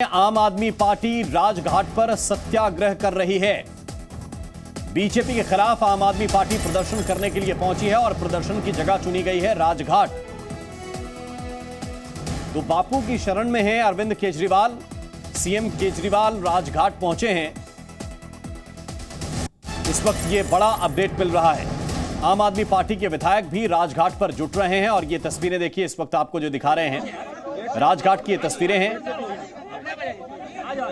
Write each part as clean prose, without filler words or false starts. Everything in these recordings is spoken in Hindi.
आम आदमी पार्टी राजघाट पर सत्याग्रह कर रही है। बीजेपी के खिलाफ आम आदमी पार्टी प्रदर्शन करने के लिए पहुंची है और प्रदर्शन की जगह चुनी गई है राजघाट। तो बापू की शरण में है अरविंद केजरीवाल। सीएम केजरीवाल राजघाट पहुंचे हैं। इस वक्त ये बड़ा अपडेट मिल रहा है। आम आदमी पार्टी के विधायक भी राजघाट पर जुट रहे हैं और ये तस्वीरें देखिए, इस वक्त आपको जो दिखा रहे हैं राजघाट की ये तस्वीरें हैं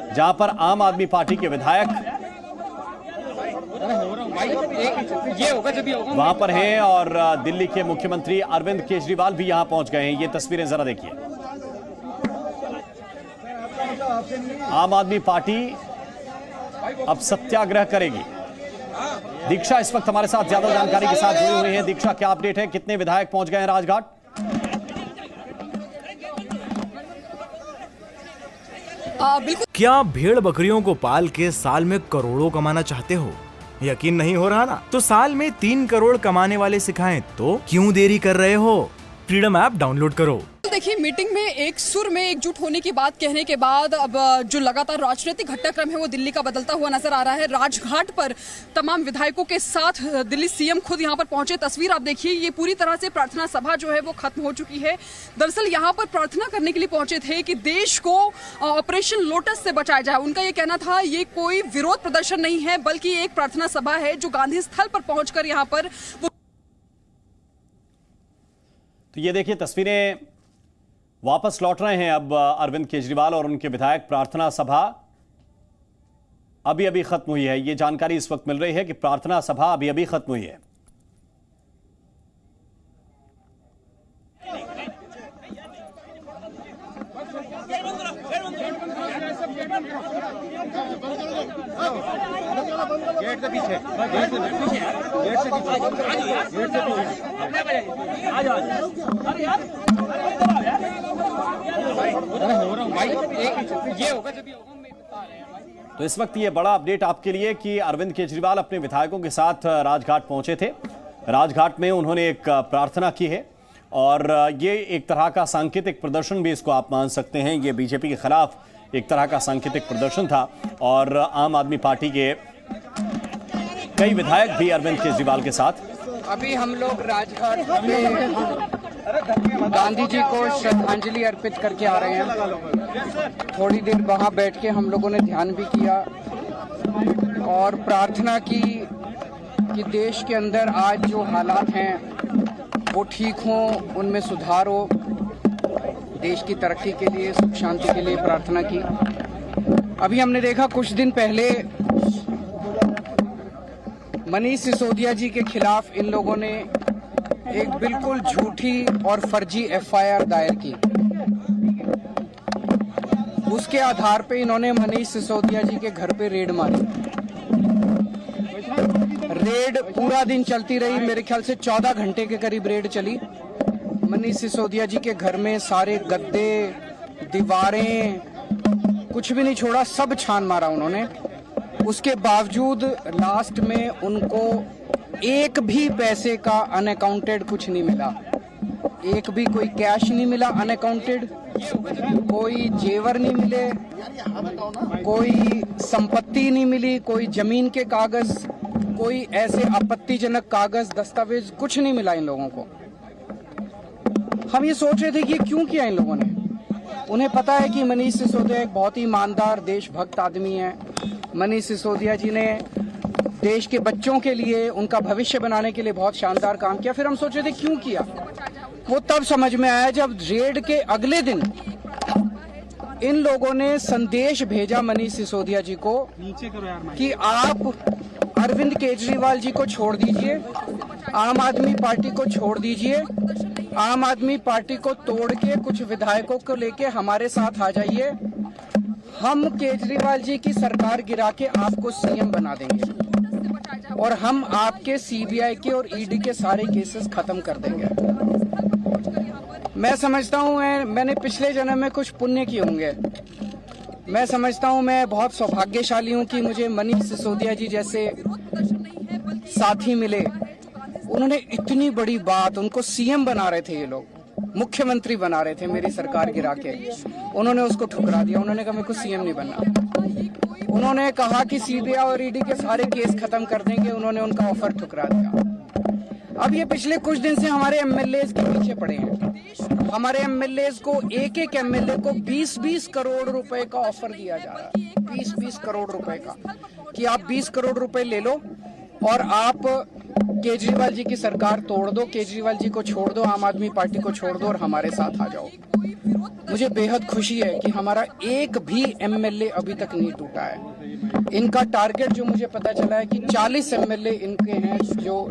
जहां पर आम आदमी पार्टी के विधायक वहां पर हैं और दिल्ली के मुख्यमंत्री अरविंद केजरीवाल भी यहां पहुंच गए हैं। ये तस्वीरें जरा देखिए। आम आदमी पार्टी अब सत्याग्रह करेगी। दीक्षा इस वक्त हमारे साथ ज्यादा जानकारी के साथ जुड़ी हुई है। दीक्षा, क्या अपडेट है? कितने विधायक पहुंच गए हैं राजघाट? बिल्कुल। क्या आप भेड़ बकरियों को पाल के साल में करोड़ों कमाना चाहते हो? यकीन नहीं हो रहा ना? तो साल में 3 करोड़ कमाने वाले सिखाएं तो क्यों देरी कर रहे हो? फ्रीडम ऐप डाउनलोड करो। देखिए, मीटिंग में एक सुर में एकजुट होने की बात कहने के बाद अब जो लगातार राजनीतिक घटनाक्रम है वो दिल्ली का बदलता हुआ नजर आ रहा है। राजघाट पर तमाम विधायकों के साथ दिल्ली सीएम खुद यहां पर पहुंचे। तस्वीर आप देखिए, ये पूरी तरह से प्रार्थना सभा जो है वो खत्म हो चुकी है। दरअसल यहां पर प्रार्थना करने के लिए पहुंचे थे कि देश को ऑपरेशन लोटस से बचाया जाए। उनका ये कहना था ये कोई विरोध प्रदर्शन नहीं है बल्कि एक प्रार्थना सभा है जो गांधी स्थल पर पहुंचकर यहां पर तो ये देखिए तस्वीरें वापस लौट रहे हैं अब अरविंद केजरीवाल और उनके विधायक। प्रार्थना सभा अभी खत्म हुई है। ये जानकारी इस वक्त मिल रही है कि प्रार्थना सभा अभी खत्म हुई है। गेट से पीछे, गेट से पीछे, गेट से पीछे, गेट से पीछे। आ जाओ। अरे यार, ये होगा जब तो इस वक्त ये बड़ा अपडेट आपके लिए कि अरविंद केजरीवाल अपने विधायकों के साथ राजघाट पहुंचे थे। राजघाट में उन्होंने एक प्रार्थना की है और ये एक तरह का सांकेतिक प्रदर्शन भी इसको आप मान सकते हैं। ये बीजेपी के खिलाफ एक तरह का सांकेतिक प्रदर्शन था और आम आदमी पार्टी के कई विधायक भी अरविंद केजरीवाल के साथ। अभी हम लोग राजघाट में गांधी जी को श्रद्धांजलि अर्पित करके आ रहे हैं। थोड़ी देर वहां बैठ के हम लोगों ने ध्यान भी किया और प्रार्थना की कि देश के अंदर आज जो हालात हैं वो ठीक हों, उनमें सुधार हो। देश की तरक्की के लिए, सुख शांति के लिए प्रार्थना की। अभी हमने देखा कुछ दिन पहले मनीष सिसोदिया जी के खिलाफ इन लोगों ने एक बिल्कुल झूठी और फर्जी एफआईआर दायर की। उसके आधार पे इन्होंने मनीष सिसोदिया जी के घर पे रेड मारी। रेड पूरा दिन चलती रही, मेरे ख्याल से 14 घंटे के करीब रेड चली। मनीष सिसोदिया जी के घर में सारे गद्दे, दीवारें, कुछ भी नहीं छोड़ा, सब छान मारा उन्होंने। उसके बावजूद लास्ट में उनको एक भी पैसे का अनअकाउंटेड कुछ नहीं मिला। एक भी कोई कैश नहीं मिला अनअकाउंटेड, कोई जेवर नहीं मिले, कोई संपत्ति नहीं मिली, कोई जमीन के कागज, कोई ऐसे आपत्तिजनक कागज, दस्तावेज कुछ नहीं मिला इन लोगों को। हम ये सोच रहे थे कि क्यों किया इन लोगों ने। उन्हें पता है कि मनीष सिसोदिया एक बहुत ही ईमानदार, देशभक्त आदमी है। मनीष सिसोदिया जी ने देश के बच्चों के लिए, उनका भविष्य बनाने के लिए बहुत शानदार काम किया। फिर हम सोच रहे थे क्यों किया। वो तब समझ में आया जब रेड के अगले दिन इन लोगों ने संदेश भेजा मनीष सिसोदिया जी को कि आप अरविंद केजरीवाल जी को छोड़ दीजिए, आम आदमी पार्टी को छोड़ दीजिए, आम आदमी पार्टी को तोड़ के कुछ विधायकों को लेके हमारे साथ आ जाइए। हम केजरीवाल जी की सरकार गिरा के आपको सीएम बना देंगे और हम आपके सीबीआई के और ईडी के सारे केसेस खत्म कर देंगे। मैं समझता हूँ मैंने पिछले जन्म में कुछ पुण्य किए होंगे। मैं समझता हूँ मैं बहुत सौभाग्यशाली हूँ कि मुझे मनीष सिसोदिया जी जैसे साथी मिले। उन्होंने इतनी बड़ी बात, उनको सीएम बना रहे थे ये लोग, मुख्यमंत्री बना रहे थे मेरी सरकार गिरा के, उन्होंने उसको ठुकरा दिया। उन्होंने कहा मेरे को सीएम नहीं बनना। उन्होंने कहा कि सीबीआई और ईडी के सारे केस खत्म कर देंगे, उन्होंने उनका ऑफर ठुकरा दिया। अब ये पिछले कुछ दिन से हमारे एमएलएज के पीछे पड़े हैं। हमारे एमएलएज को एक एमएलए को 20-20 करोड़ रुपए का ऑफर दिया जा रहा है, 20-20 करोड़ रुपए का, कि आप 20 करोड़ रुपए ले लो और आप केजरीवाल जी की सरकार तोड़ दो, केजरीवाल जी को छोड़ दो, आम आदमी पार्टी को छोड़ दो और हमारे साथ आ जाओ। मुझे बेहद खुशी है कि हमारा एक भी एमएलए अभी तक नहीं टूटा है। इनका टारगेट जो मुझे पता चला है कि 40 एमएलए इनके हैं, जो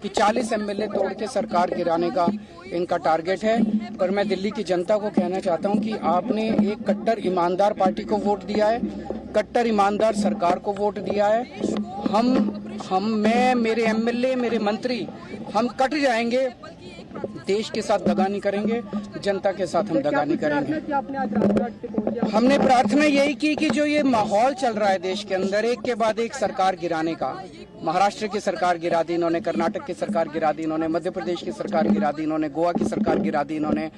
कि 40 एमएलए तोड़ के सरकार गिराने का इनका टारगेट है। पर मैं दिल्ली की जनता को कहना चाहता हूं कि आपने एक कट्टर ईमानदार पार्टी को वोट दिया है, कट्टर ईमानदार सरकार को वोट दिया है। मैं, मेरे एमएलए, मेरे मंत्री, हम कट जाएंगे, देश के साथ दगा नहीं करेंगे, जनता के साथ हम दगा नहीं करेंगे। हमने प्रार्थना यही की कि जो ये माहौल चल रहा है देश के अंदर, एक के बाद एक सरकार गिराने का, महाराष्ट्र की सरकार गिरा दी इन्होंने, कर्नाटक की सरकार गिरा दी इन्होंने, मध्य प्रदेश की सरकार गिरा दी इन्होंने, गोवा की सरकार गिरा दी इन्होंने,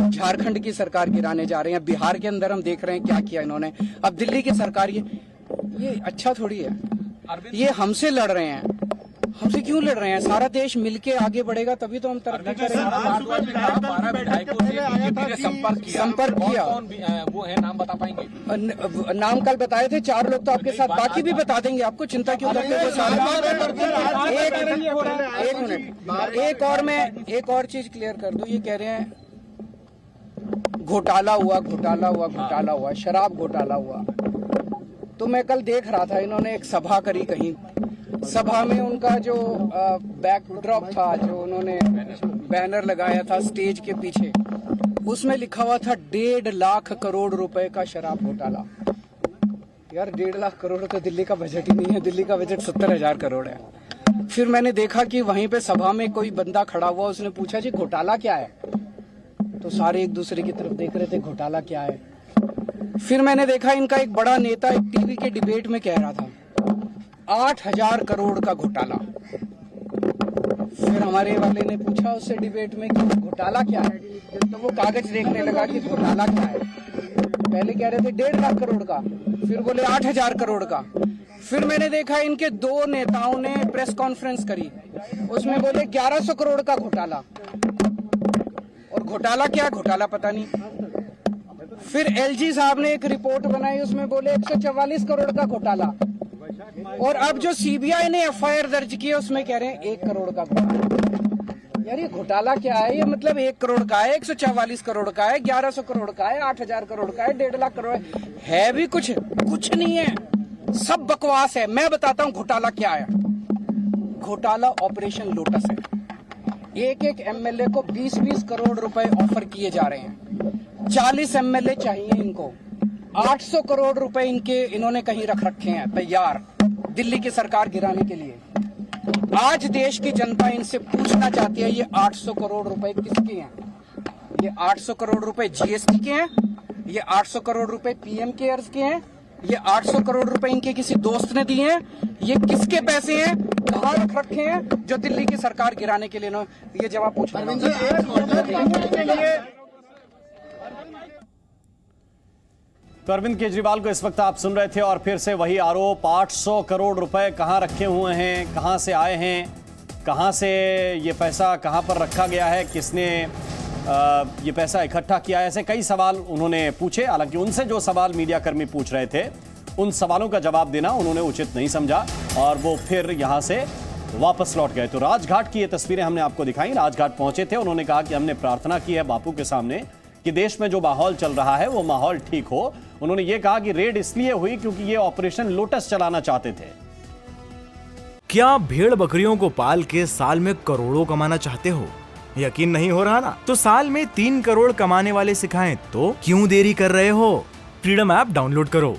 झारखंड की सरकार गिराने जा रहे हैं, बिहार के अंदर हम देख रहे हैं क्या किया इन्होंने, अब दिल्ली की सरकार, ये अच्छा थोड़ी है। ये हमसे लड़ रहे हैं, हमसे क्यों लड़ रहे हैं? सारा देश मिलके आगे बढ़ेगा तभी तो हम तरक्की करेंगे। 12 विधायकों से बीजेपी ने संपर्क किया। वो है, नाम बता पाएंगे? नाम कल बताए थे, 4 लोग तो आपके साथ, बाकी भी बता देंगे आपको, चिंता क्यों करते हो? एक मिनट, एक और चीज क्लियर कर दूं। ये कह रहे हैं घोटाला हुआ, शराब घोटाला हुआ। तो मैं कल देख रहा था, इन्होंने एक सभा करी कहीं, सभा में उनका जो बैकड्रॉप था, जो उन्होंने बैनर लगाया था स्टेज के पीछे, उसमें लिखा हुआ था 1.5 लाख करोड़ रुपए का शराब घोटाला। यार 1.5 लाख करोड़ तो दिल्ली का बजट ही नहीं है, दिल्ली का बजट 70,000 करोड़ है। फिर मैंने देखा कि वहीं पे सभा में कोई बंदा खड़ा हुआ, उसने पूछा जी घोटाला क्या है? तो सारे एक दूसरे की तरफ देख रहे थे, घोटाला क्या है। फिर मैंने देखा इनका एक बड़ा नेता एक टीवी के डिबेट में कह रहा था 8,000 करोड़ का घोटाला। फिर हमारे वाले ने पूछा उससे डिबेट में कि घोटाला क्या है, तो वो कागज देखने लगा कि घोटाला क्या है। पहले कह रहे थे 1.5 लाख करोड़ का, फिर बोले 8,000 करोड़ का। फिर मैंने देखा इनके 2 नेताओं ने प्रेस कॉन्फ्रेंस करी, उसमें बोले 1100 करोड़ का घोटाला। और घोटाला क्या, घोटाला पता नहीं। फिर एलजी साहब ने एक रिपोर्ट बनाई, उसमें बोले 144 करोड़ का घोटाला। और अब जो सीबीआई ने एफआईआर दर्ज की है, उसमें कह रहे हैं 1 करोड़ का घोटाला। यार ये घोटाला क्या है? ये मतलब 1 करोड़ का है, 144 करोड़ का है, 1100 करोड़ का है, 8,000 करोड़ का है, 1.5 लाख करोड़ है भी कुछ नहीं है, सब बकवास है। मैं बताता हूँ घोटाला क्या है। घोटाला ऑपरेशन लोटस है। एक एमएलए को 20-20 करोड़ रुपए ऑफर किए जा रहे हैं। 40 एमएलए चाहिए इनको, 800 करोड़ रुपए इन्होंने कहीं रख रखे हैं तैयार दिल्ली की सरकार गिराने के लिए। आज देश की जनता इनसे पूछना चाहती है ये 800 करोड़ रुपए किसके हैं? ये 800 करोड़ रुपए जीएसटी के हैं, ये 800 करोड़ रुपए पीएम केयर्स के हैं, ये 800 करोड़ रुपए इनके किसी दोस्त ने दिए हैं, ये किसके पैसे हैं, कहाँ रख रखे हैं, जो दिल्ली की सरकार गिराने के लिए ये जवाब पूछना। तो अरविंद केजरीवाल को इस वक्त आप सुन रहे थे और फिर से वही आरोप, 800 करोड़ रुपए कहां रखे हुए हैं, कहां से आए हैं, कहां से ये पैसा कहां पर रखा गया है, किसने ये पैसा इकट्ठा किया है, ऐसे कई सवाल उन्होंने पूछे। हालांकि उनसे जो सवाल मीडिया कर्मी पूछ रहे थे उन सवालों का जवाब देना उन्होंने उचित नहीं समझा और वो फिर यहां से वापस लौट गए। तो राजघाट की ये तस्वीरें हमने आपको दिखाई। राजघाट पहुंचे थे, उन्होंने कहा कि हमने प्रार्थना की है बापू के सामने कि देश में जो माहौल चल रहा है वो माहौल ठीक हो। उन्होंने ये कहा कि रेड इसलिए हुई क्योंकि ये ऑपरेशन लोटस चलाना चाहते थे। क्या भेड़ बकरियों को पाल के साल में करोड़ों कमाना चाहते हो? यकीन नहीं हो रहा ना? तो साल में 3 करोड़ कमाने वाले सिखाएं तो क्यों देरी कर रहे हो? फ्रीडम ऐप डाउनलोड करो।